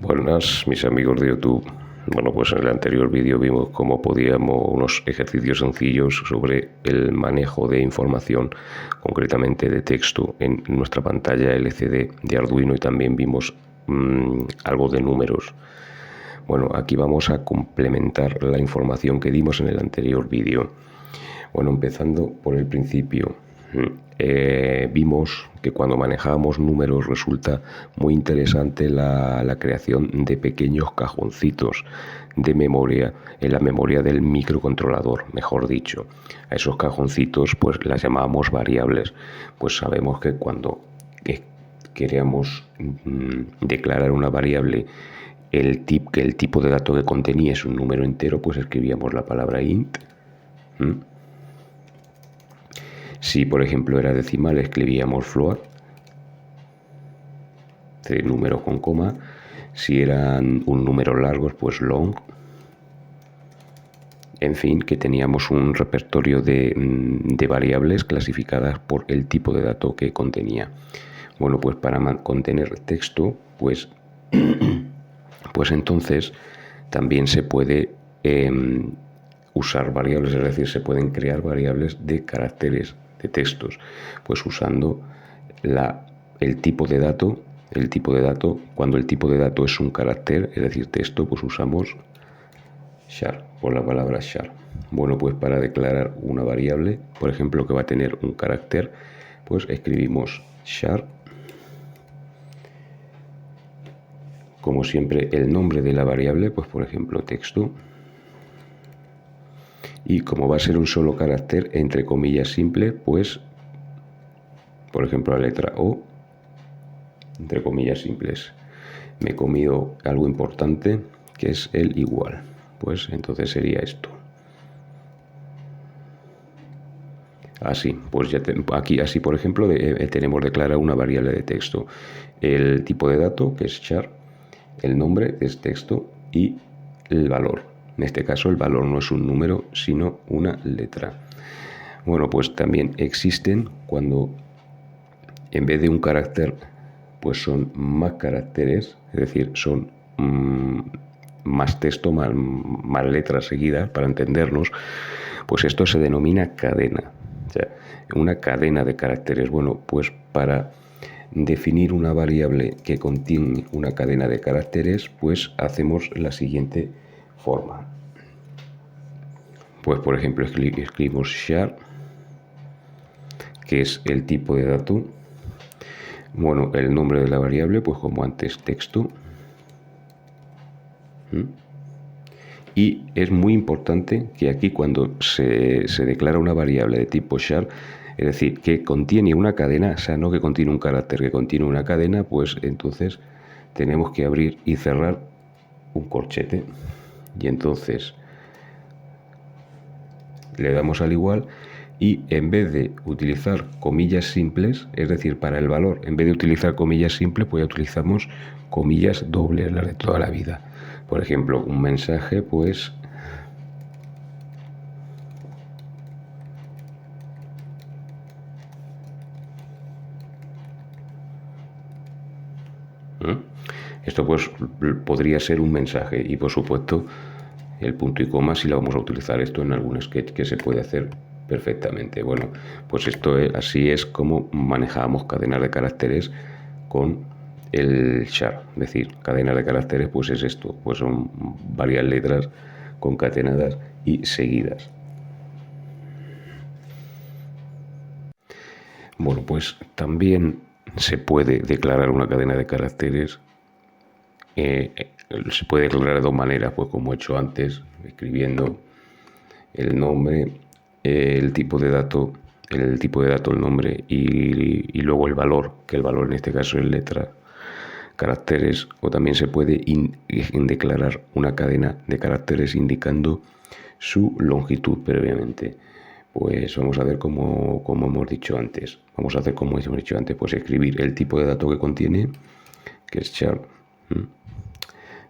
Buenas, mis amigos de YouTube. Bueno, pues en el anterior vídeo vimos cómo podíamos unos ejercicios sencillos sobre el manejo de información, concretamente de texto, en nuestra pantalla LCD de Arduino, y también vimos algo de números. Bueno, aquí vamos a complementar la información que dimos en el anterior vídeo. Bueno, empezando por el principio. Vimos que cuando manejábamos números resulta muy interesante la creación de pequeños cajoncitos de memoria en la memoria del microcontrolador, mejor dicho. A esos cajoncitos pues las llamábamos variables. Pues sabemos que cuando queríamos declarar una variable que el tipo de dato que contenía es un número entero, pues escribíamos la palabra int. Si, por ejemplo, era decimal, escribíamos float, de números con coma. Si eran un número largos, pues long. En fin, que teníamos un repertorio de variables clasificadas por el tipo de dato que contenía. Bueno, pues para contener texto, pues entonces también se puede usar variables, es decir, se pueden crear variables de caracteres, de textos, pues usando el tipo de dato. Cuando el tipo de dato es un carácter, es decir, texto, pues usamos char, por la palabra char. Bueno, pues para declarar una variable, por ejemplo, que va a tener un carácter, pues escribimos char, como siempre, el nombre de la variable, pues por ejemplo, texto. Y como va a ser un solo carácter, entre comillas simple, pues, por ejemplo, la letra O, entre comillas simples. Me he comido algo importante, que es el igual. Pues entonces sería esto. Así, pues ya aquí, así por ejemplo, tenemos declarada una variable de texto. El tipo de dato, que es char, el nombre, que es texto, y el valor. En este caso el valor no es un número, sino una letra. Bueno, pues también existen cuando en vez de un carácter, pues son más caracteres, es decir, son más texto, más letras seguidas, para entendernos, pues esto se denomina cadena. O sea, una cadena de caracteres. Bueno, pues para definir una variable que contiene una cadena de caracteres, pues hacemos la siguiente forma. Pues por ejemplo escribimos char, que es el tipo de dato. Bueno, el nombre de la variable, pues como antes, texto. Y es muy importante que aquí, cuando se declara una variable de tipo char, es decir, que contiene una cadena, o sea, no que contiene un carácter, que contiene una cadena, pues entonces tenemos que abrir y cerrar un corchete. Y entonces le damos al igual, y en vez de utilizar comillas simples, es decir, para el valor, en vez de utilizar comillas simples, pues ya utilizamos comillas dobles, las de toda la vida. Por ejemplo, un mensaje, pues esto pues podría ser un mensaje, y por supuesto el punto y coma si lo vamos a utilizar esto en algún sketch, que se puede hacer perfectamente. Bueno, pues así es como manejamos cadenas de caracteres con el char. Es decir, cadenas de caracteres, pues es esto, pues son varias letras concatenadas y seguidas. Bueno, pues también se puede declarar una cadena de caracteres. Se puede declarar de dos maneras, pues como he hecho antes, escribiendo el nombre, el tipo de dato, el nombre, y luego el valor, que el valor en este caso es letra, caracteres. O también se puede declarar una cadena de caracteres indicando su longitud previamente. Pues vamos a ver como hemos dicho antes. Vamos a hacer como hemos dicho antes, pues escribir el tipo de dato que contiene, que es char,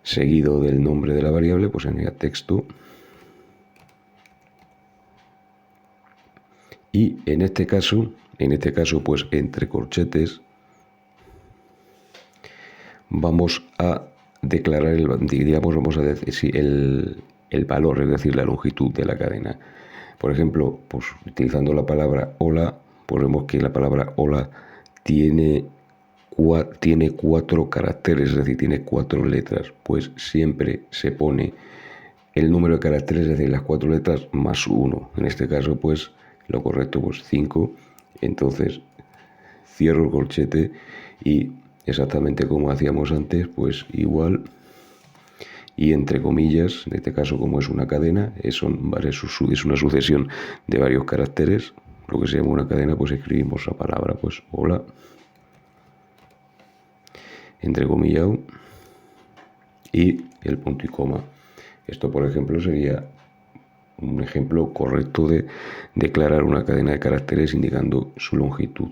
seguido del nombre de la variable, pues en el texto. Y en este caso, pues entre corchetes, vamos a declarar digamos, vamos a decir, sí, el valor, es decir, la longitud de la cadena. Por ejemplo, pues utilizando la palabra hola, pues vemos que la palabra hola tiene 4 caracteres, es decir, tiene 4 letras. Pues siempre se pone el número de caracteres, es decir, las 4 letras más 1. En este caso, pues lo correcto, pues 5. Entonces cierro el corchete y exactamente como hacíamos antes, pues igual, y entre comillas, en este caso como es una cadena, es una sucesión de varios caracteres, lo que se llama una cadena, pues escribimos la palabra, pues hola, entrecomillado, y el punto y coma. Esto, por ejemplo, sería un ejemplo correcto de declarar una cadena de caracteres indicando su longitud.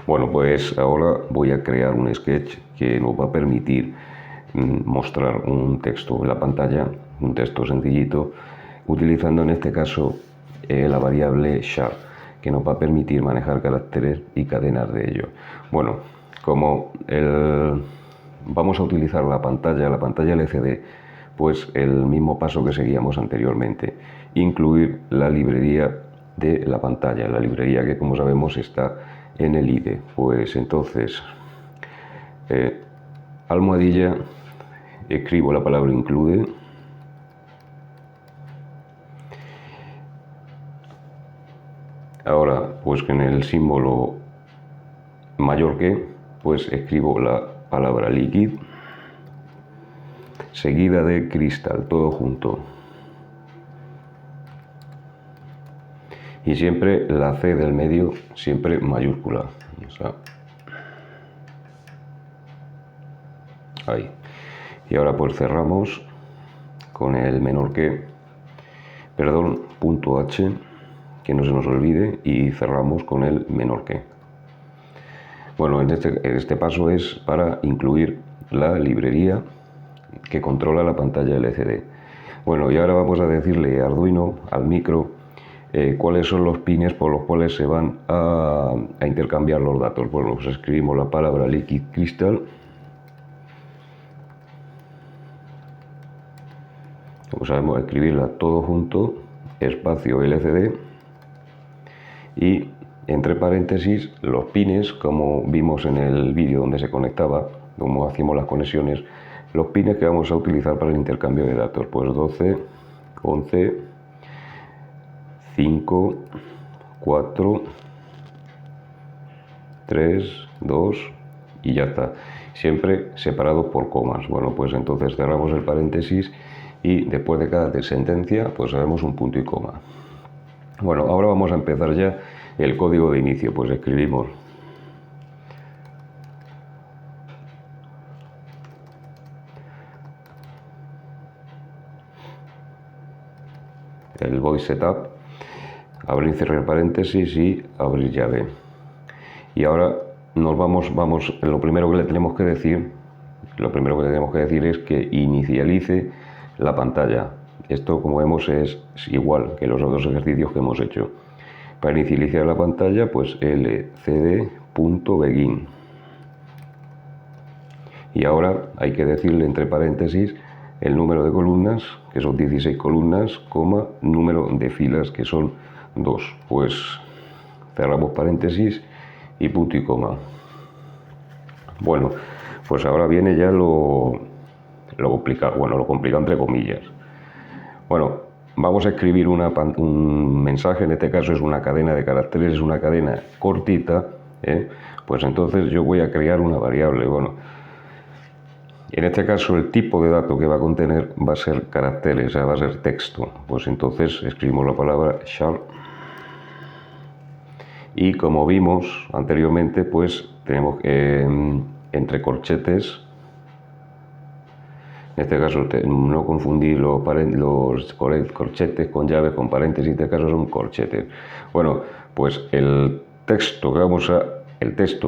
Bueno, pues ahora voy a crear un sketch que nos va a permitir mostrar un texto en la pantalla, un texto sencillito, utilizando en este caso la variable char, que nos va a permitir manejar caracteres y cadenas de ellos. Bueno, como vamos a utilizar la pantalla LCD, pues el mismo paso que seguíamos anteriormente, incluir la librería de la pantalla, la librería que, como sabemos, está en el IDE. Pues entonces, almohadilla, escribo la palabra include, ahora pues en el símbolo mayor que, pues escribo la palabra liquid, seguida de cristal, todo junto. Y siempre la C del medio, siempre mayúscula. O sea, ahí. Y ahora pues cerramos con el menor que, perdón, punto H, que no se nos olvide, y cerramos con el menor que. Bueno, este paso es para incluir la librería que controla la pantalla LCD. Bueno, y ahora vamos a decirle a Arduino, al micro, cuáles son los pines por los cuales se van a intercambiar los datos. Bueno, pues escribimos la palabra liquid crystal. Como sabemos, escribirla todo junto, espacio LCD, y entre paréntesis los pines, como vimos en el vídeo donde se conectaba, como hacíamos las conexiones, los pines que vamos a utilizar para el intercambio de datos, pues 12, 11, 5, 4, 3, 2 y ya está, siempre separados por comas. Bueno, pues entonces cerramos el paréntesis y después de cada sentencia pues haremos un punto y coma. Bueno, ahora vamos a empezar ya el código de inicio. Pues escribimos el void setup, abrir y cerrar paréntesis y abrir llave. Y ahora nos vamos, lo primero que le tenemos que decir es que inicialice la pantalla. Esto, como vemos, es igual que los otros ejercicios que hemos hecho. Para inicializar la pantalla, pues lcd.begin. Y ahora hay que decirle entre paréntesis el número de columnas, que son 16 columnas, coma, número de filas, que son 2. Pues cerramos paréntesis y punto y coma. Bueno, pues ahora viene ya lo complicado, bueno, lo complicado entre comillas. Bueno, vamos a escribir un mensaje, en este caso es una cadena de caracteres, es una cadena cortita, pues entonces yo voy a crear una variable. Bueno, en este caso el tipo de dato que va a contener va a ser caracteres, o sea, va a ser texto. Pues entonces escribimos la palabra char. Y como vimos anteriormente, pues tenemos entre corchetes, en este caso no confundir los corchetes con llaves, con paréntesis, en este caso son corchetes. Bueno, pues el texto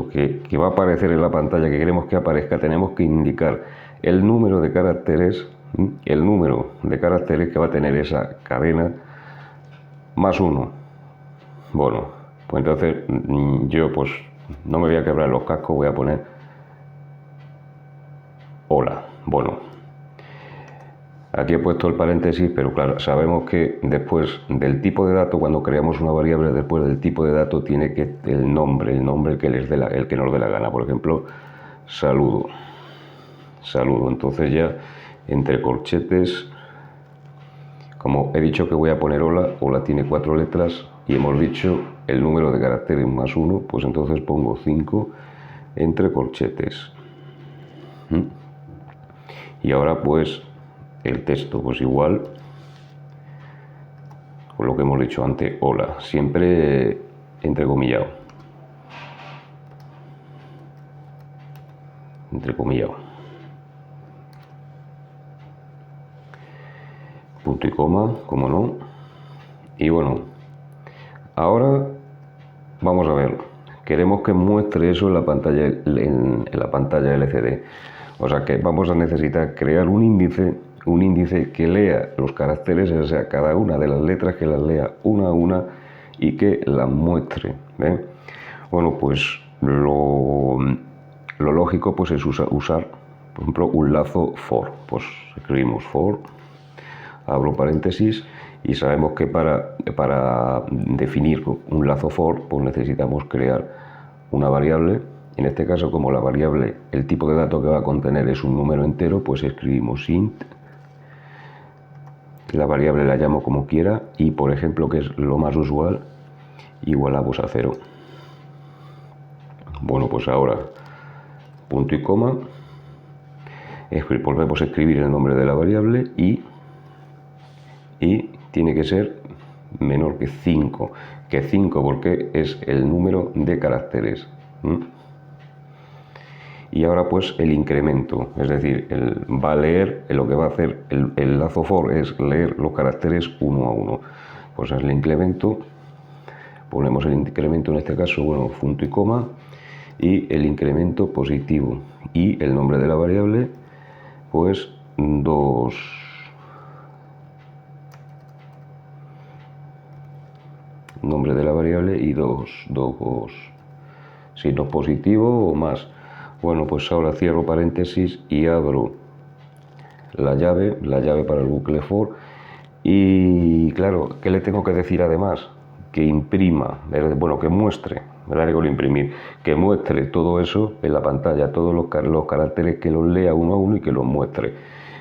que que va a aparecer en la pantalla, que queremos que aparezca, tenemos que indicar el número de caracteres que va a tener esa cadena más 1. Bueno, pues entonces yo pues no me voy a quebrar los cascos, voy a poner hola. Bueno, aquí he puesto el paréntesis, pero claro, sabemos que después del tipo de dato, cuando creamos una variable, después del tipo de dato tiene que el nombre el que el que nos dé la gana. Por ejemplo, saludo. Entonces ya entre corchetes, como he dicho que voy a poner hola tiene 4 letras y hemos dicho el número de caracteres más 1, pues entonces pongo 5 entre corchetes. Y ahora pues el texto, pues igual, con lo que hemos dicho antes, hola, siempre entrecomillado. Punto y coma, como no. Y bueno, ahora vamos a ver. Queremos que muestre eso en la pantalla, en la pantalla LCD. O sea que vamos a necesitar crear un índice que lea los caracteres, o sea, cada una de las letras que las lea una a una y que las muestre. ¿Ven? Bueno, pues lo lógico pues es usar, por ejemplo, un lazo for. Pues escribimos for, abro paréntesis, y sabemos que para definir un lazo for pues necesitamos crear una variable. En este caso, como la variable, el tipo de dato que va a contener es un número entero, pues escribimos int, la variable la llamo como quiera y, por ejemplo, que es lo más usual, igualamos a 0. Bueno, pues ahora punto y coma, volvemos a escribir el nombre de la variable y tiene que ser menor que 5, porque es el número de caracteres. Y ahora pues el incremento, es decir, va a leer, lo que va a hacer el lazo for es leer los caracteres uno a uno. Pues el incremento, ponemos el incremento en este caso, bueno, punto y coma, y el incremento positivo. Y el nombre de la variable, pues 2. Nombre de la variable y 2. Si no es positivo o más. Bueno, pues ahora cierro paréntesis y abro la llave para el bucle for. Y claro, ¿qué le tengo que decir además? Que imprima, bueno, que muestre, ¿verdad? Con imprimir, que muestre todo eso en la pantalla, todos los caracteres, que los lea uno a uno y que los muestre.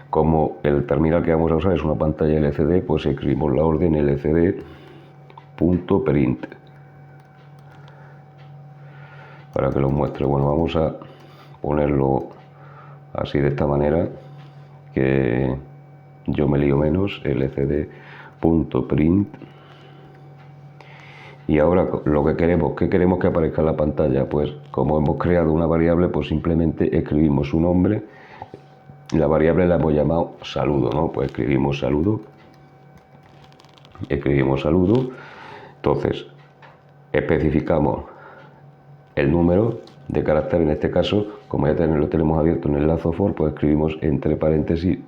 Como el terminal que vamos a usar es una pantalla LCD, pues escribimos la orden lcd.print para que lo muestre. Bueno, vamos a ponerlo así, de esta manera, que yo me lío menos, lcd.print. Y ahora lo que queremos, ¿qué queremos que aparezca en la pantalla? Pues como hemos creado una variable, pues simplemente escribimos su nombre. La variable la hemos llamado saludo, ¿no? Pues escribimos saludo. Entonces especificamos el número de carácter, en este caso, como ya lo tenemos abierto en el lazo for, pues escribimos entre paréntesis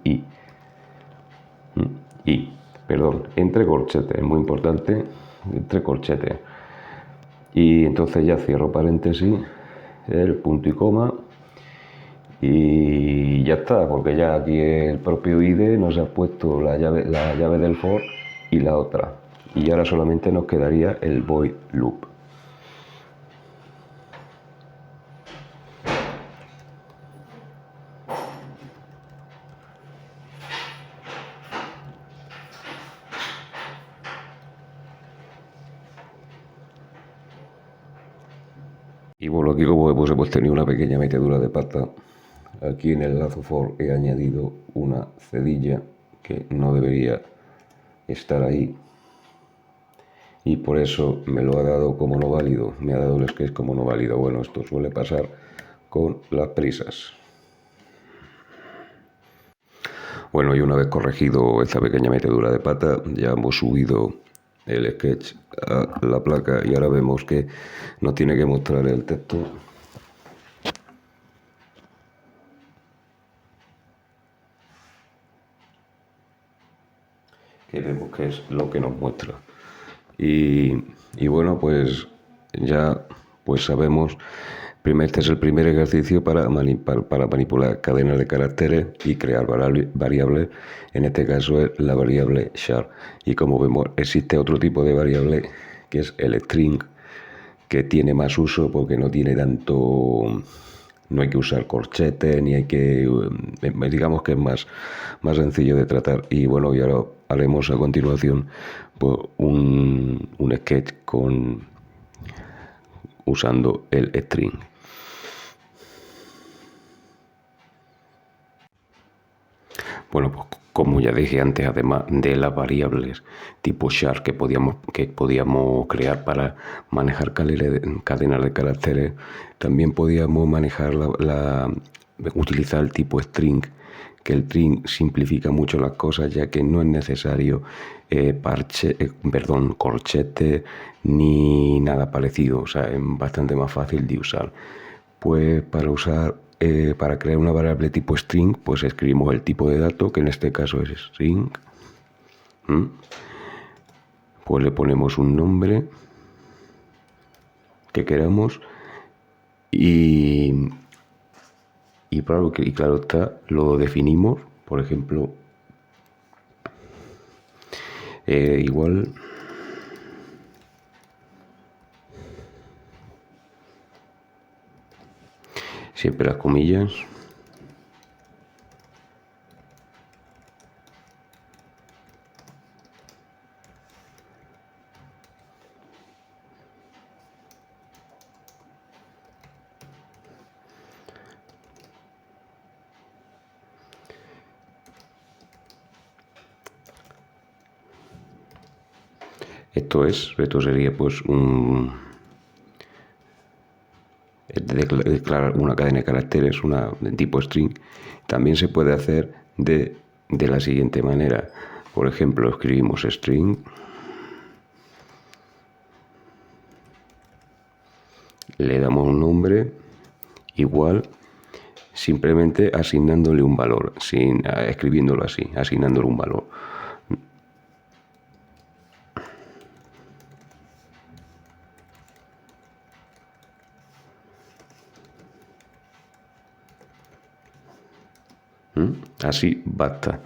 entre corchetes, es muy importante, entre corchetes. Y entonces ya cierro paréntesis, el punto y coma, y ya está, porque ya aquí el propio IDE nos ha puesto la llave del for y la otra. Y ahora solamente nos quedaría el void loop. Y bueno, aquí como vemos hemos tenido una pequeña metedura de pata. Aquí en el lazo for he añadido una cedilla que no debería estar ahí. Y por eso me lo ha dado como no válido, me ha dado el sketch como no válido. Bueno, esto suele pasar con las prisas. Bueno, y una vez corregido esta pequeña metedura de pata, ya hemos subido el sketch a la placa y ahora vemos que nos tiene que mostrar el texto. Que vemos que es lo que nos muestra. Y bueno, pues ya pues sabemos, este es el primer ejercicio para manipular cadenas de caracteres y crear variables. En este caso es la variable char. Y como vemos, existe otro tipo de variable que es el string, que tiene más uso porque no tiene tanto, no hay que usar corchetes, ni hay que, digamos que es más sencillo de tratar. Y bueno, y ahora haremos a continuación pues, un sketch usando el string. Bueno, pues como ya dije antes, además de las variables tipo char que podíamos crear para manejar cadenas de caracteres, también podíamos manejar utilizar el tipo string, que el string simplifica mucho las cosas, ya que no es necesario corchete ni nada parecido, o sea, es bastante más fácil de usar. Pues para crear una variable tipo string, pues escribimos el tipo de dato, que en este caso es string. Pues le ponemos un nombre que queramos y claro está, lo definimos, por ejemplo, igual. Siempre las comillas. Esto sería pues declarar una cadena de caracteres, una de tipo string. También se puede hacer de la siguiente manera. Por ejemplo, escribimos string, le damos un nombre igual, simplemente asignándole un valor, escribiéndolo así, asignándole un valor. Así basta,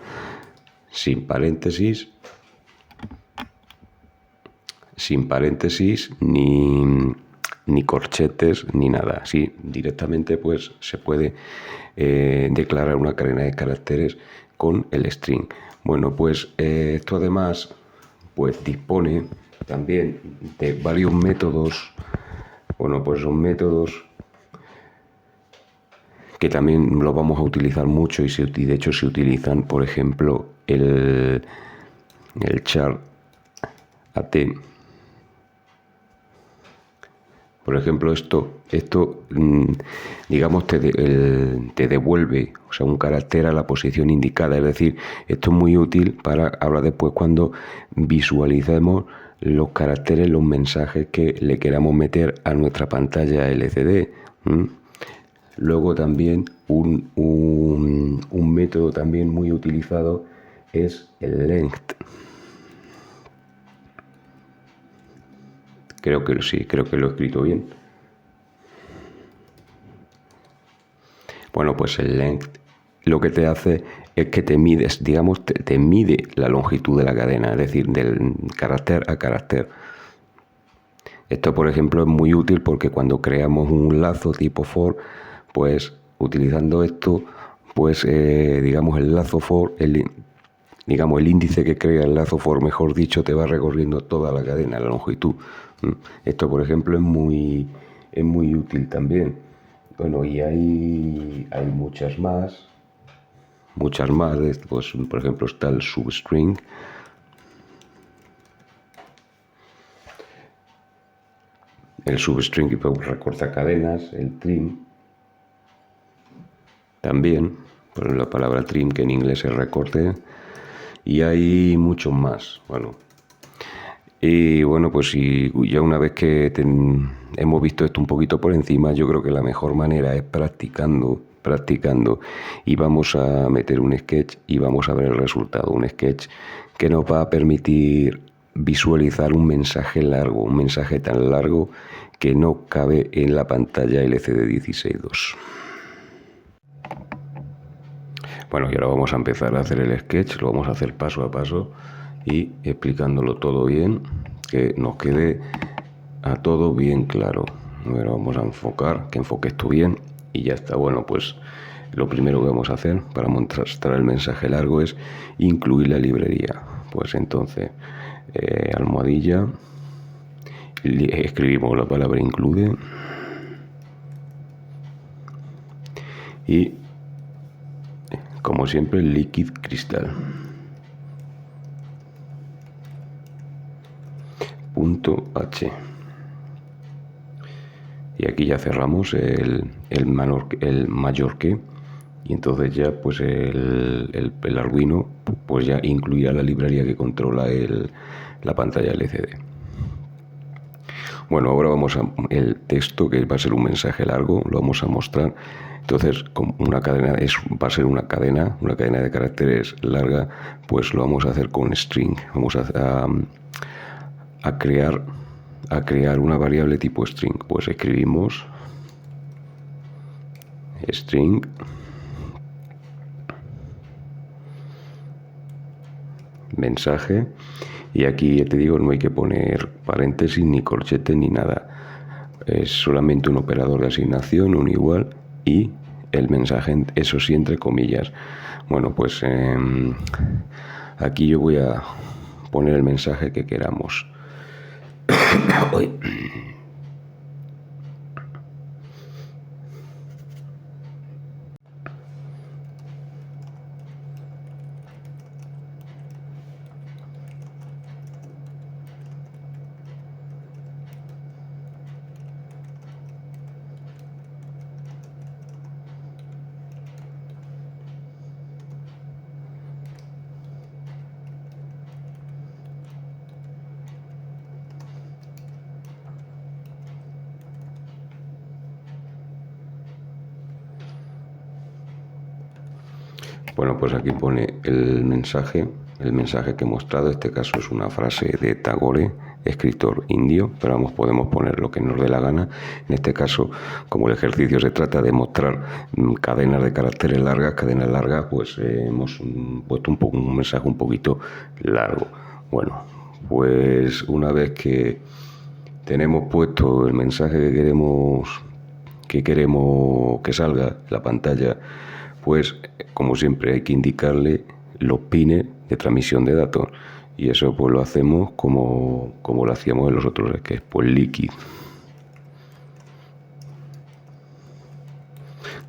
sin paréntesis ni corchetes ni nada. Así directamente pues se puede declarar una cadena de caracteres con el string. Bueno, pues esto además pues dispone también de varios métodos. Bueno, pues son métodos que también lo vamos a utilizar mucho y de hecho se utilizan, por ejemplo, el char at. Por ejemplo, esto digamos, te devuelve, o sea, un carácter a la posición indicada. Es decir, esto es muy útil para ahora después cuando visualicemos los caracteres, los mensajes que le queramos meter a nuestra pantalla LCD. Luego también un método también muy utilizado es el length. Creo que sí, creo que lo he escrito bien. Bueno, pues el length lo que te hace es que te mides, digamos, te mide la longitud de la cadena, es decir, del carácter a carácter. Esto, por ejemplo, es muy útil porque cuando creamos un lazo tipo for, pues utilizando esto, pues digamos el lazo for, el índice que crea el lazo for, mejor dicho, te va recorriendo toda la cadena, la longitud. Esto, por ejemplo, es muy útil también. Bueno, y hay muchas más. Pues, por ejemplo, está el substring. El substring que recorta cadenas, el trim. También, por la palabra trim, que en inglés es recorte. Y hay muchos más. Bueno. Y bueno, pues ya una vez que hemos visto esto un poquito por encima, yo creo que la mejor manera es practicando, y vamos a meter un sketch y vamos a ver el resultado. Un sketch que nos va a permitir visualizar un mensaje largo, un mensaje tan largo que no cabe en la pantalla LCD 16:2. Bueno, y ahora vamos a empezar a hacer el sketch, lo vamos a hacer paso a paso y explicándolo todo bien, que nos quede a todo bien claro. Bueno, vamos a enfocar, que enfoque esto bien y ya está. Bueno, pues lo primero que vamos a hacer para mostrar el mensaje largo es incluir la librería. Pues entonces, almohadilla, escribimos la palabra include y, como siempre, Liquid Crystal. .h. Y aquí ya cerramos el mayor que, y entonces ya pues el Arduino pues ya incluirá la librería que controla la pantalla LCD. Bueno, ahora vamos a el texto, que va a ser un mensaje largo, lo vamos a mostrar. Entonces, como una cadena va a ser una cadena de caracteres larga, pues lo vamos a hacer con string. Vamos a crear una variable tipo string. Pues escribimos string mensaje, y aquí ya te digo, no hay que poner paréntesis ni corchetes ni nada, es solamente un operador de asignación, un igual, y el mensaje, eso sí, entre comillas. Bueno, pues aquí yo voy a poner el mensaje que queramos. Bueno, pues aquí pone el mensaje que he mostrado. En este caso es una frase de Tagore, escritor indio, pero vamos, podemos poner lo que nos dé la gana. En este caso, como el ejercicio se trata de mostrar cadenas de caracteres largas, pues hemos puesto un mensaje un poquito largo. Bueno, pues una vez que tenemos puesto el mensaje que queremos que salga en la pantalla, pues como siempre hay que indicarle los pines de transmisión de datos, y eso pues lo hacemos como lo hacíamos en los otros, que es pues Liquid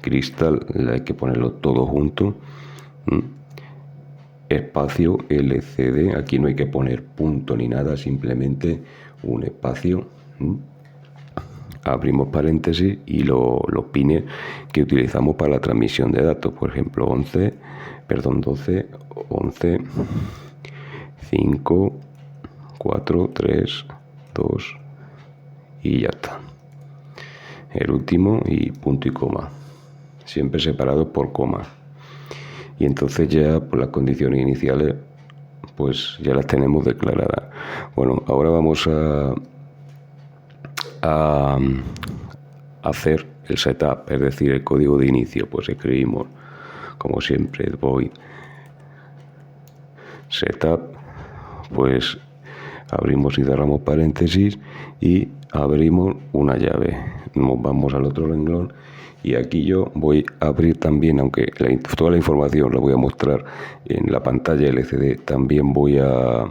Crystal, hay que ponerlo todo junto, espacio LCD, aquí no hay que poner punto ni nada, simplemente un espacio, abrimos paréntesis y los pines que utilizamos para la transmisión de datos, por ejemplo 12, 11, 5, 4, 3, 2 y ya está. El último y punto y coma, siempre separados por coma. Y entonces ya por las condiciones iniciales pues ya las tenemos declaradas. Bueno, ahora vamos a hacer el setup, es decir, el código de inicio. Pues escribimos, como siempre, void setup, pues abrimos y cerramos paréntesis y abrimos una llave. Nos vamos al otro renglón y aquí yo voy a abrir también, aunque toda la información la voy a mostrar en la pantalla LCD, también voy a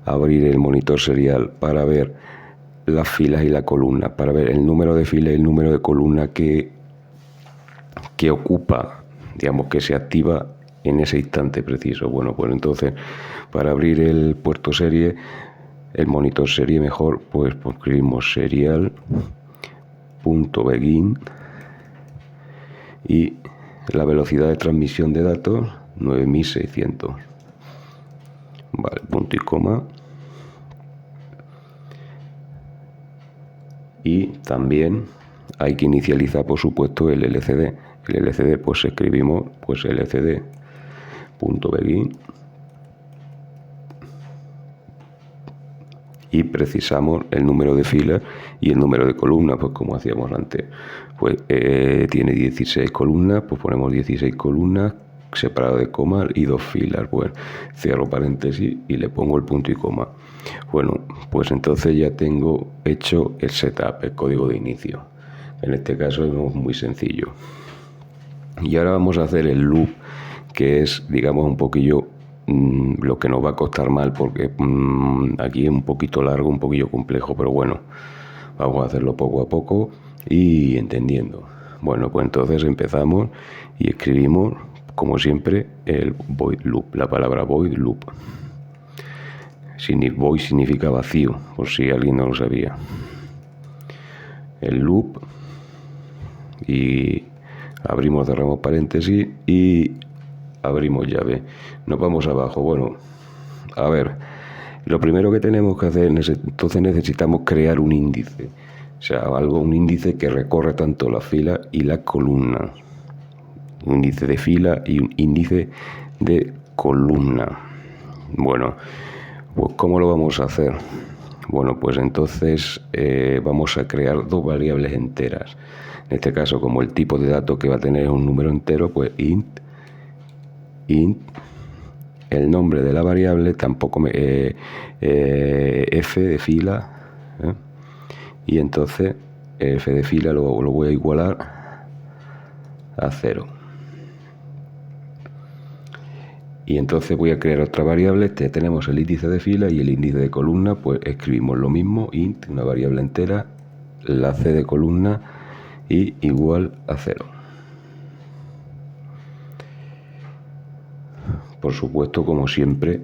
abrir el monitor serial para ver las filas y la columna, para ver el número de filas y el número de columna que ocupa, digamos, que se activa en ese instante preciso. Bueno, pues entonces para abrir el puerto serie, el monitor serie mejor, pues escribimos serial.begin y la velocidad de transmisión de datos 9600. Vale, punto y coma. Y también hay que inicializar, por supuesto, el LCD. El LCD, pues escribimos pues LCD.begin y precisamos el número de filas y el número de columnas, pues como hacíamos antes. Pues tiene 16 columnas, pues ponemos 16 columnas separado de coma y 2 filas. Pues cierro paréntesis y le pongo el punto y coma. Bueno, pues entonces ya tengo hecho el setup, el código de inicio. En este caso es muy sencillo. Y ahora vamos a hacer el loop, que es, digamos, un poquillo lo que nos va a costar mal, porque aquí es un poquito largo, un poquillo complejo, pero bueno, vamos a hacerlo poco a poco y entendiendo. Bueno, pues entonces empezamos y escribimos, como siempre, el void loop, la palabra void loop. Void significa vacío, por si alguien no lo sabía. El loop, y abrimos, cerramos paréntesis y abrimos llave. Nos vamos abajo. Bueno, a ver, lo primero que tenemos que hacer, entonces necesitamos crear un índice. O sea, un índice que recorre tanto la fila y la columna. Un índice de fila y un índice de columna. Bueno, pues ¿cómo lo vamos a hacer? Bueno, pues entonces vamos a crear 2 variables enteras. En este caso, como el tipo de dato que va a tener es un número entero, pues int, el nombre de la variable, tampoco f de fila, y entonces f de fila lo voy a igualar a 0. Y entonces voy a crear otra variable. Tenemos el índice de fila y el índice de columna, pues escribimos lo mismo, int, una variable entera, la c de columna y igual a 0. Por supuesto, como siempre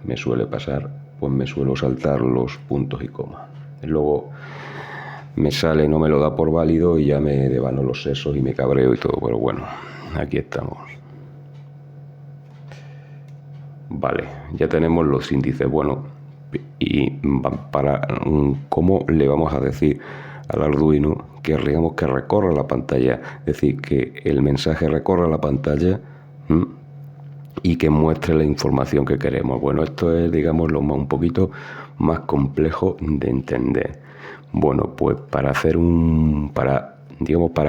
me suele pasar, pues me suelo saltar los puntos y comas. Luego me sale, no me lo da por válido y ya me devano los sesos y me cabreo y todo, pero bueno, aquí estamos. Vale, ya tenemos los índices. Bueno, y para cómo le vamos a decir al Arduino que querríamos que recorra la pantalla, es decir, que el mensaje recorra la pantalla y que muestre la información que queremos. Bueno, esto es, digamos, un poquito más complejo de entender. Bueno, pues para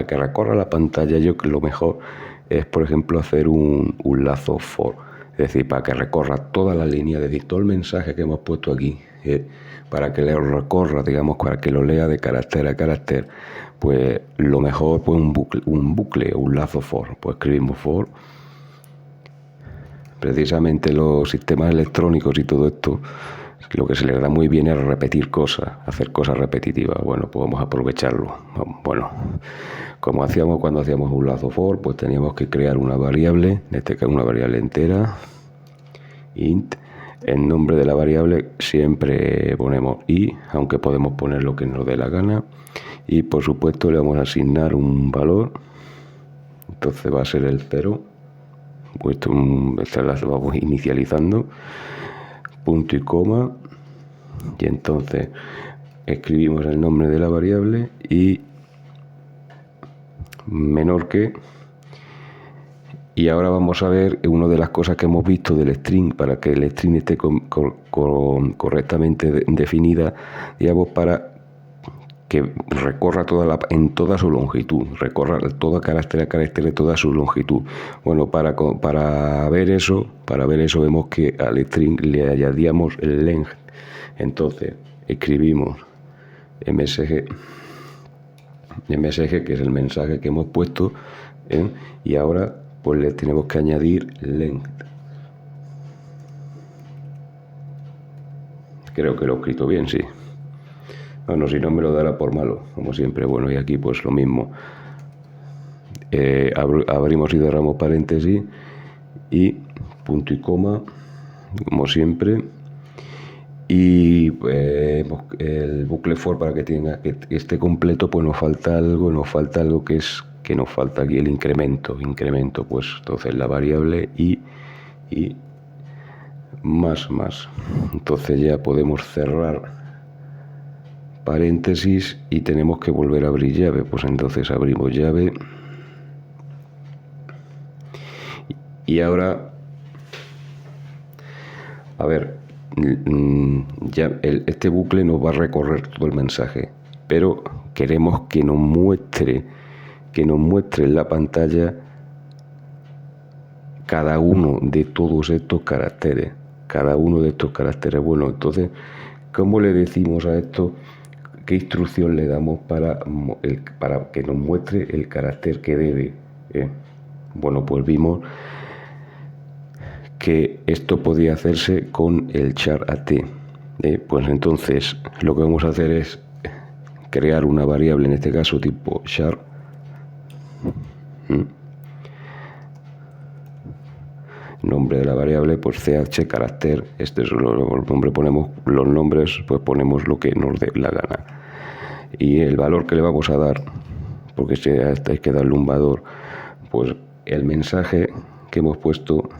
que recorra la pantalla, yo creo que lo mejor es, por ejemplo, hacer un lazo for. Es decir, para que recorra toda la línea, es decir, todo el mensaje que hemos puesto aquí, para que lo recorra, digamos, para que lo lea de carácter a carácter, pues lo mejor, pues un bucle o un lazo for. Pues escribimos for. Precisamente los sistemas electrónicos y todo esto, lo que se les da muy bien es repetir cosas, hacer cosas repetitivas. Bueno, pues vamos a aprovecharlo. Bueno, como hacíamos cuando hacíamos un lazo for, pues teníamos que crear una variable, en este caso una variable entera, int. El nombre de la variable siempre ponemos i, aunque podemos poner lo que nos dé la gana. Y por supuesto le vamos a asignar un valor. Entonces va a ser el 0. Pues esta la vamos inicializando, punto y coma, y entonces escribimos el nombre de la variable y menor que. Y ahora vamos a ver una de las cosas que hemos visto del string, para que el string esté correctamente definida, digamos, para que recorra en toda su longitud, recorra todo carácter a carácter de toda su longitud. Bueno, para ver eso vemos que al string le añadíamos el length. Entonces escribimos msg, que es el mensaje que hemos puesto, y ahora pues le tenemos que añadir length. Creo que lo he escrito bien, sí. Bueno, si no me lo dará por malo, como siempre. Bueno, y aquí pues lo mismo. Abrimos y cerramos paréntesis y punto y coma, como siempre. Y el bucle for, para que esté completo, pues nos falta algo que nos falta aquí, el incremento, pues entonces la variable y más. Entonces ya podemos cerrar paréntesis y tenemos que volver a abrir llave. Pues entonces abrimos llave y ahora, a ver, este bucle nos va a recorrer todo el mensaje, pero queremos que nos muestre en la pantalla cada uno de todos estos caracteres. Bueno, entonces, ¿cómo le decimos a esto? ¿Qué instrucción le damos para que nos muestre el carácter que debe? Bueno, pues vimos que esto podía hacerse con el char at. Pues entonces lo que vamos a hacer es crear una variable, en este caso tipo char. Nombre de la variable, pues ch carácter. Este es el nombre, ponemos los nombres, pues ponemos lo que nos dé la gana. Y el valor que le vamos a dar, porque hay que darle un valor, pues el mensaje que hemos puesto,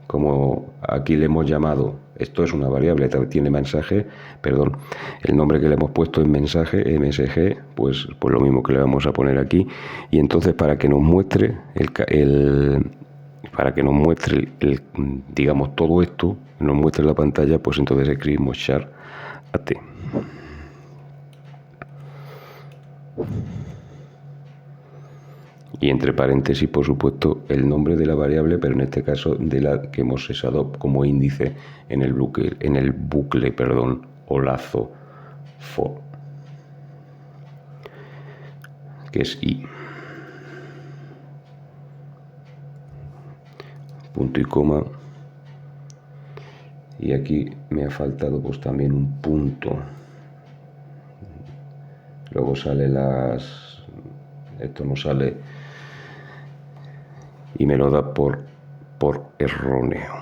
como aquí le hemos llamado, esto es una variable, tiene mensaje, perdón, el nombre que le hemos puesto es mensaje, msg, pues lo mismo que le vamos a poner aquí. Y entonces para que nos muestre digamos todo esto, nos muestre la pantalla, pues entonces escribimos char at. Y entre paréntesis, por supuesto, el nombre de la variable, pero en este caso de la que hemos usado como índice en el bucle, o lazo for, que es i. Punto y coma. Y aquí me ha faltado pues también un punto. Luego sale esto no sale y me lo da por erróneo.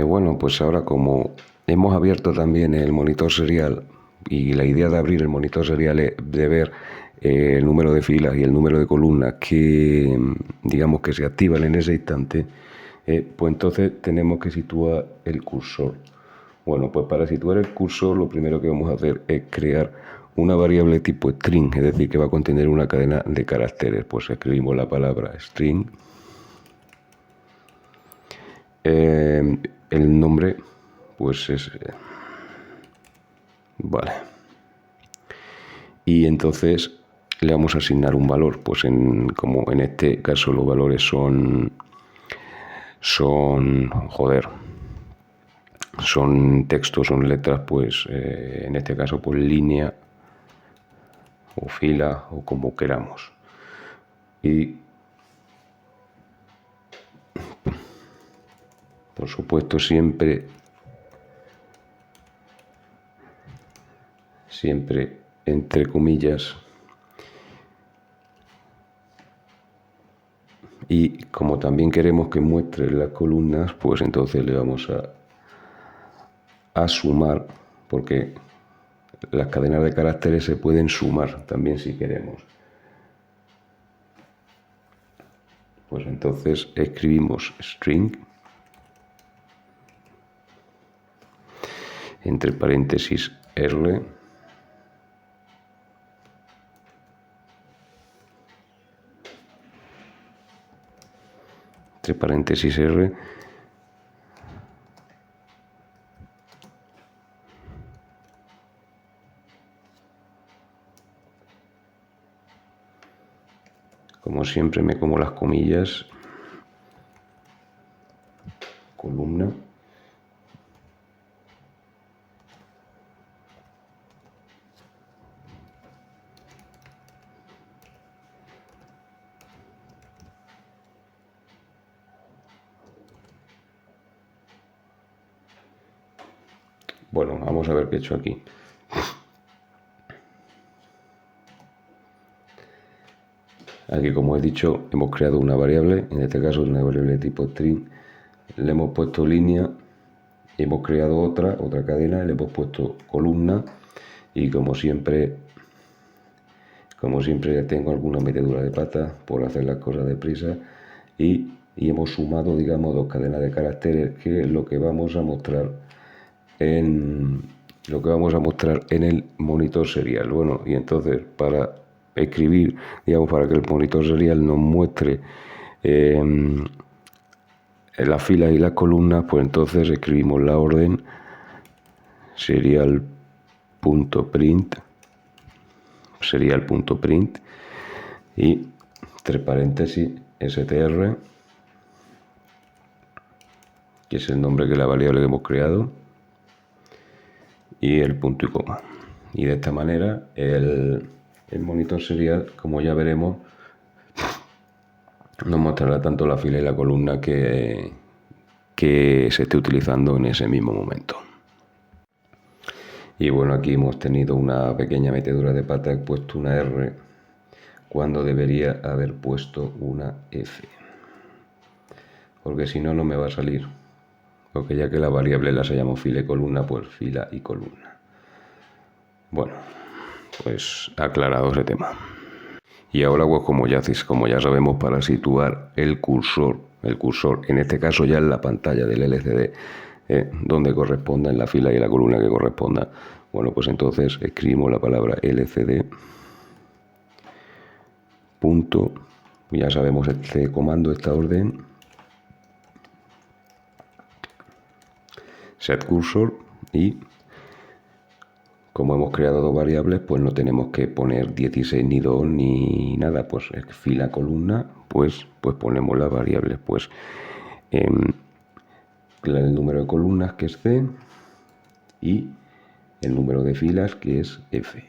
Bueno, pues ahora como hemos abierto también el monitor serial, y la idea de abrir el monitor serial es de ver el número de filas y el número de columnas que digamos que se activan en ese instante, pues entonces tenemos que situar el cursor. Bueno, pues para situar el cursor lo primero que vamos a hacer es crear una variable tipo string, es decir, que va a contener una cadena de caracteres. Pues escribimos la palabra string. El nombre, pues es... Vale. Y entonces le vamos a asignar un valor, pues como en este caso los valores son textos, son letras, pues en este caso por línea o fila o como queramos. Y por supuesto siempre entre comillas. Y como también queremos que muestre las columnas, pues entonces le vamos a sumar, porque las cadenas de caracteres se pueden sumar también si queremos. Pues entonces escribimos string, entre paréntesis R, entre paréntesis R, como siempre me como las comillas, columna, bueno, vamos a ver qué he hecho aquí. Aquí, como he dicho, hemos creado una variable, en este caso una variable de tipo string, le hemos puesto línea, hemos creado otra cadena, le hemos puesto columna, y como siempre tengo alguna metedura de pata por hacer las cosas deprisa, y hemos sumado, digamos, dos cadenas de caracteres, que es lo que vamos a mostrar en el monitor serial. Bueno, y entonces para escribir, digamos, para que el monitor serial nos muestre las filas y las columnas, pues entonces escribimos la orden serial.print y entre paréntesis str, que es el nombre que la variable que hemos creado, y el punto y coma. Y de esta manera el monitor serial, como ya veremos, nos mostrará tanto la fila y la columna que se esté utilizando en ese mismo momento. Y bueno, aquí hemos tenido una pequeña metedura de pata, he puesto una R cuando debería haber puesto una F, porque si no, no me va a salir, porque ya que la variable las llamamos fila y columna, pues fila y columna. Bueno, pues aclarado ese tema. Y ahora, pues como ya sabemos, para situar el cursor en este caso ya en la pantalla del LCD, donde corresponda, en la fila y la columna que corresponda, bueno, pues entonces escribimos la palabra LCD punto, ya sabemos este comando, esta orden, set cursor, y como hemos creado dos variables, pues no tenemos que poner 16 ni 2 ni nada, pues fila, columna, pues ponemos las variables, pues el número de columnas, que es C, y el número de filas, que es F.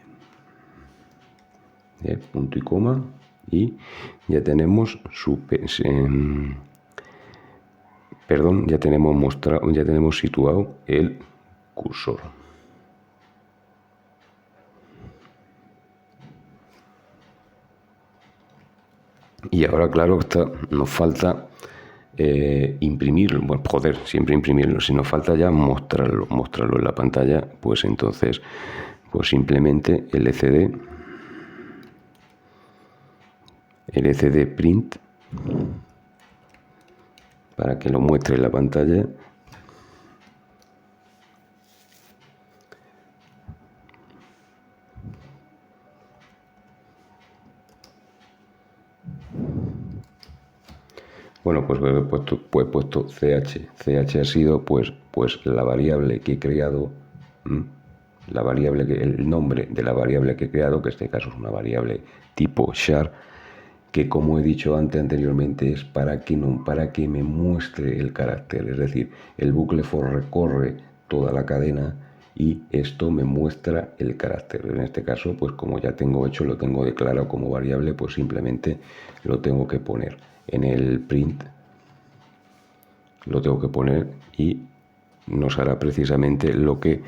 Punto y coma, y ya tenemos ya tenemos situado el cursor. Y ahora, claro, nos falta imprimirlo, bueno, siempre imprimirlo. Si nos falta ya mostrarlo en la pantalla, pues entonces, pues simplemente LCD print, para que lo muestre en la pantalla. Bueno, pues he puesto ch. Ch ha sido pues la variable que he creado, el nombre de la variable que he creado, que en este caso es una variable tipo char, que como he dicho anteriormente es para que me muestre el carácter, es decir, el bucle for recorre toda la cadena y esto me muestra el carácter. En este caso, pues como ya tengo hecho, lo tengo declarado como variable, pues simplemente lo tengo que poner en el print, lo tengo que poner y nos hará precisamente lo que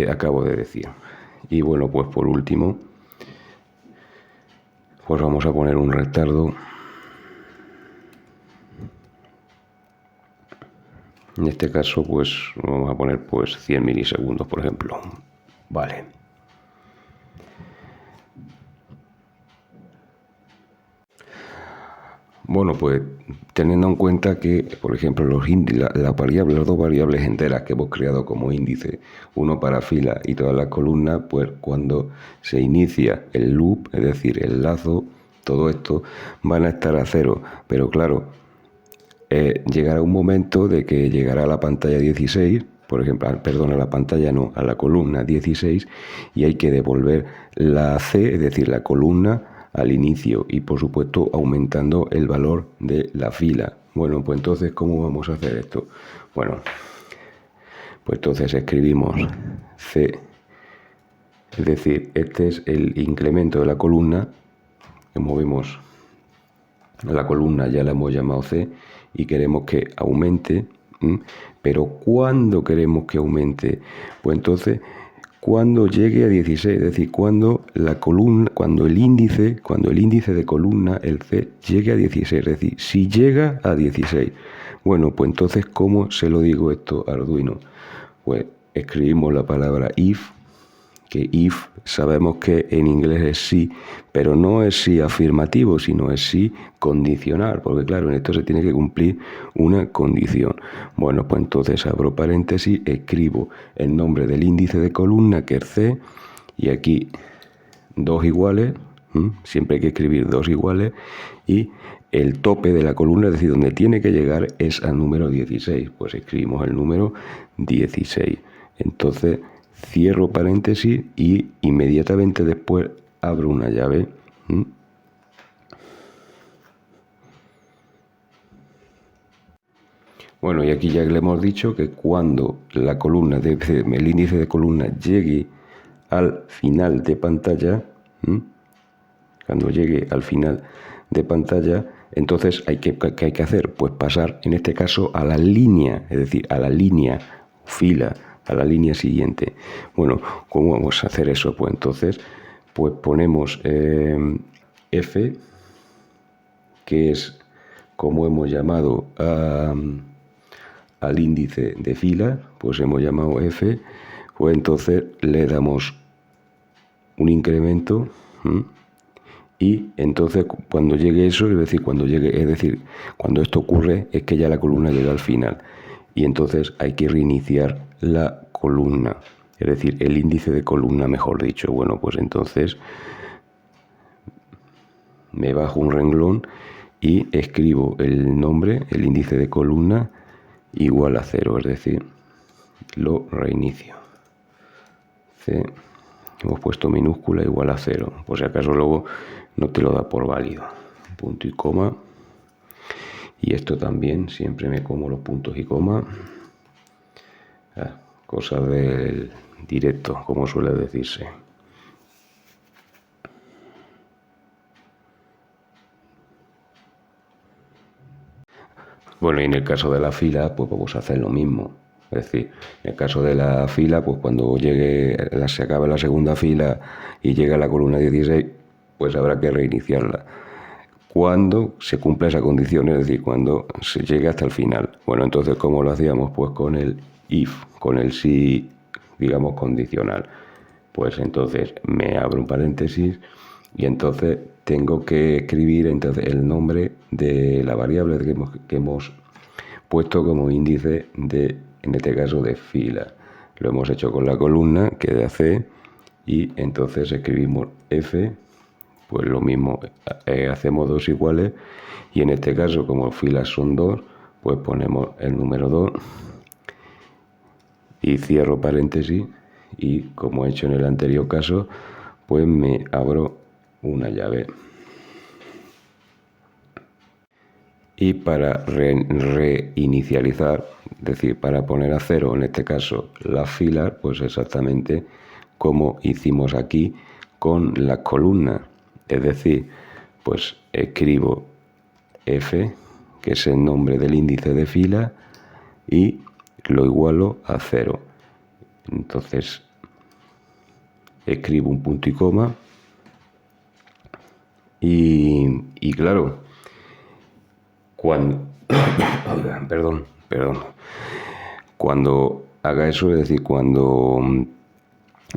acabo de decir. Y bueno, pues por último, pues vamos a poner un retardo. En este caso, pues vamos a poner pues 100 milisegundos, por ejemplo. Vale. Bueno, pues teniendo en cuenta que, por ejemplo, las dos variables enteras que hemos creado como índice, uno para fila y todas las columnas, pues cuando se inicia el loop, es decir, el lazo, todo esto van a estar a 0. Pero claro, llegará un momento de que llegará a la pantalla 16, por ejemplo, perdón, a la pantalla no, a la columna 16, y hay que devolver la C, es decir, la columna, al inicio, y por supuesto aumentando el valor de la fila. Bueno, pues entonces, ¿cómo vamos a hacer esto? Bueno, pues entonces escribimos C, es decir, este es el incremento de la columna, que movemos la columna, ya la hemos llamado C, y queremos que aumente, pero ¿cuándo queremos que aumente? Pues entonces, cuando llegue a 16, es decir, cuando el índice de columna, el C, llegue a 16, es decir, si llega a 16. Bueno, pues entonces, ¿cómo se lo digo esto a Arduino? Pues escribimos la palabra if, que if sabemos que en inglés es sí, pero no es sí afirmativo, sino es sí condicional, porque claro, en esto se tiene que cumplir una condición. Bueno, pues entonces abro paréntesis, escribo el nombre del índice de columna, que es C, y aquí dos iguales, Siempre hay que escribir dos iguales y el tope de la columna, es decir, donde tiene que llegar es al número 16. Pues escribimos el número 16. Entonces cierro paréntesis y inmediatamente después abro una llave. Bueno, y aquí ya le hemos dicho que cuando la columna, el índice de columna llegue al final de pantalla, cuando llegue al final de pantalla, entonces ¿qué hay que hacer? Pues pasar, en este caso, a la línea, es decir, a la línea, fila, a la línea siguiente. Bueno, ¿cómo vamos a hacer eso? Pues entonces, pues ponemos F, que es como hemos llamado al índice de fila, pues hemos llamado F, pues entonces le damos un incremento, y entonces cuando llegue eso, es decir, cuando esto ocurre, es que ya la columna llega al final, y entonces hay que reiniciar la columna, es decir, el índice de columna, mejor dicho. Bueno, pues entonces me bajo un renglón y escribo el nombre, el índice de columna, igual a 0, es decir, lo reinicio. C, hemos puesto minúscula igual a 0, por si acaso luego no te lo da por válido. Punto y coma. Y esto también, siempre me como los puntos y coma. Cosas del directo, como suele decirse. Bueno, y en el caso de la fila, pues vamos a hacer lo mismo. Es decir, en el caso de la fila, pues cuando se acabe la segunda fila y llegue a la columna 16, pues habrá que reiniciarla. Cuando se cumpla esa condición, es decir, cuando se llegue hasta el final. Bueno, entonces, ¿cómo lo hacíamos? Pues con el if, con el si, digamos, condicional. Pues entonces me abro un paréntesis y entonces tengo que escribir el nombre de la variable que hemos puesto como índice de, en este caso, de fila. Lo hemos hecho con la columna, que es de AC, y entonces escribimos F, pues lo mismo, hacemos dos iguales, y en este caso, como filas son 2, pues ponemos el número 2 y cierro paréntesis, y como he hecho en el anterior caso, pues me abro una llave. Y para reinicializar, es decir, para poner a 0, en este caso, las filas, pues exactamente como hicimos aquí con las columnas. Es decir, pues escribo F, que es el nombre del índice de fila, y lo igualo a 0. Entonces, escribo un punto y coma, y claro, cuando haga eso, es decir, cuando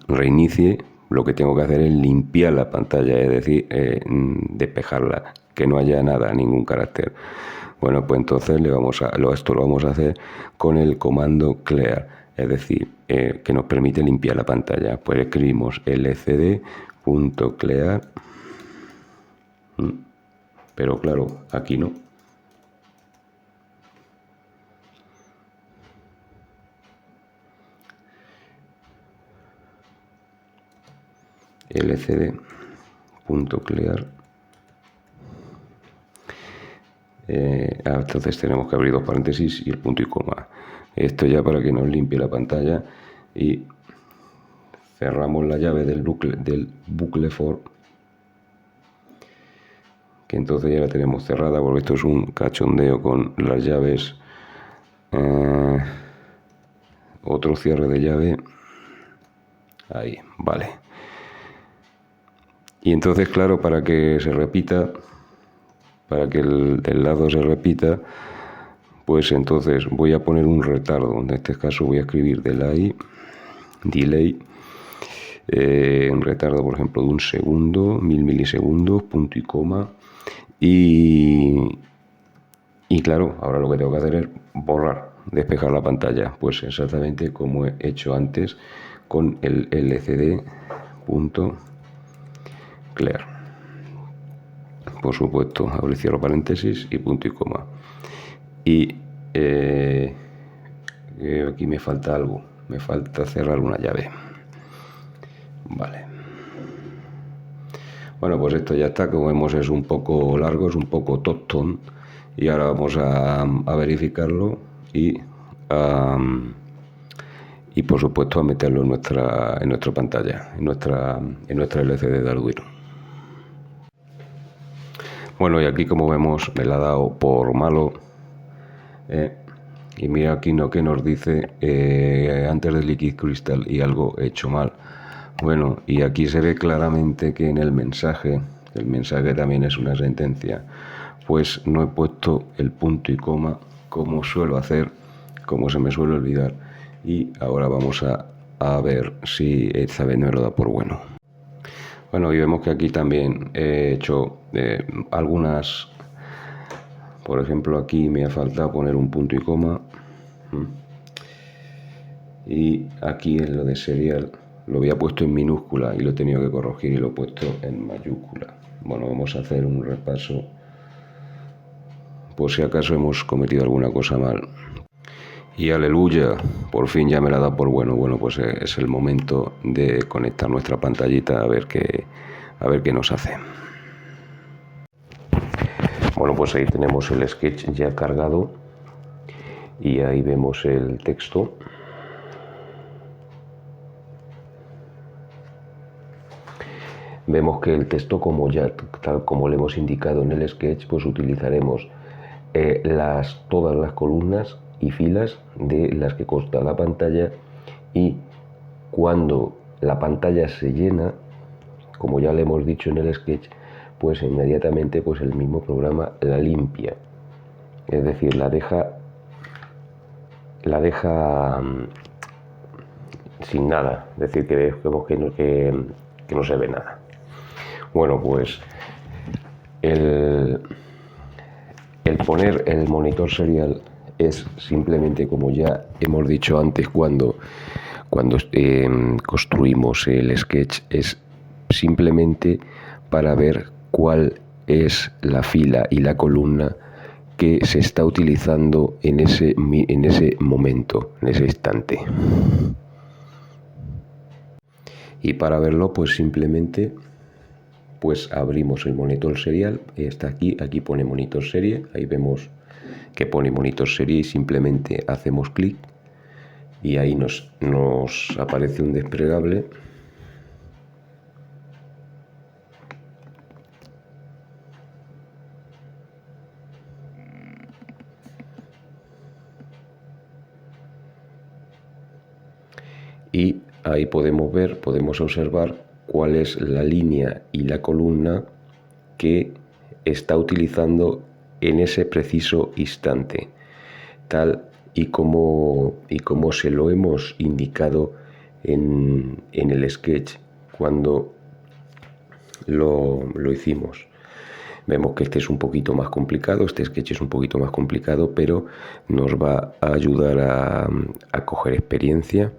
reinicie, lo que tengo que hacer es limpiar la pantalla, es decir, despejarla, que no haya nada, ningún carácter. Bueno, pues entonces esto lo vamos a hacer con el comando clear, es decir, que nos permite limpiar la pantalla. Pues escribimos lcd.clear, pero claro, aquí no. lcd.clear. Entonces tenemos que abrir dos paréntesis y el punto y coma. Esto ya para que nos limpie la pantalla, y cerramos la llave del bucle for, que entonces ya la tenemos cerrada, porque esto es un cachondeo con las llaves. Otro cierre de llave. Ahí, vale. Y entonces, claro, para que se repita, para que el lado se repita, pues entonces voy a poner un retardo. En este caso voy a escribir delay, un retardo, por ejemplo, de 1 segundo, 1000 milisegundos, punto y coma. Y claro, ahora lo que tengo que hacer es borrar, despejar la pantalla, pues exactamente como he hecho antes con el lcd.clear. por supuesto, abro y cierro paréntesis y punto y coma. Y aquí me falta algo, me falta cerrar una llave. Vale. Bueno, pues esto ya está, como vemos es un poco largo, es un poco tostón, y ahora vamos a verificarlo y por supuesto a meterlo en nuestra pantalla, en nuestra LCD de Arduino. Bueno, y aquí como vemos me la ha dado por malo, y mira aquí que nos dice antes del Liquid Crystal y algo he hecho mal. Bueno, y aquí se ve claramente que en el mensaje también es una sentencia, pues no he puesto el punto y coma como suelo hacer, como se me suele olvidar, y ahora vamos a ver si esta vez me lo da por bueno. Bueno, y vemos que aquí también he hecho algunas, por ejemplo aquí me ha faltado poner un punto y coma, y aquí en lo de serial lo había puesto en minúscula y lo he tenido que corregir y lo he puesto en mayúscula. Bueno, vamos a hacer un repaso por si acaso hemos cometido alguna cosa mal. Y aleluya, por fin ya me la da por bueno. Bueno, pues es el momento de conectar nuestra pantallita a ver qué nos hace. Bueno, pues ahí tenemos el sketch ya cargado y ahí vemos el texto. Vemos que el texto, tal como le hemos indicado en el sketch, pues utilizaremos todas las columnas y filas de las que consta la pantalla, y cuando la pantalla se llena, como ya le hemos dicho en el sketch, pues inmediatamente pues el mismo programa la limpia, es decir, la deja sin nada, es decir, que vemos que no se ve nada. Bueno, pues el poner el monitor serial es simplemente, como ya hemos dicho antes cuando construimos el sketch, es simplemente para ver cuál es la fila y la columna que se está utilizando en ese momento, en ese instante. Y para verlo, pues simplemente pues abrimos el monitor serial, está aquí pone monitor serie, ahí vemos que pone monitor serie y simplemente hacemos clic y ahí nos aparece un desplegable. Y ahí podemos observar cuál es la línea y la columna que está utilizando en ese preciso instante, tal y como se lo hemos indicado en el sketch cuando lo hicimos. Vemos que este es un poquito más complicado, este sketch es un poquito más complicado, pero nos va a ayudar a coger experiencia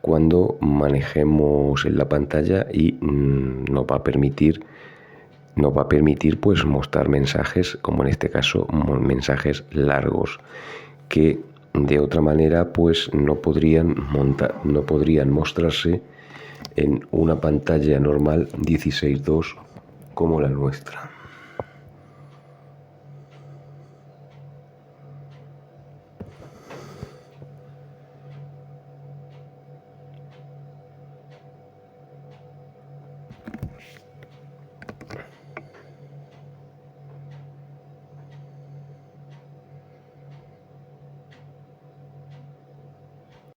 cuando manejemos en la pantalla, y nos va a permitir pues mostrar mensajes, como en este caso mensajes largos, que de otra manera pues no podrían mostrarse en una pantalla normal 16:2 como la nuestra.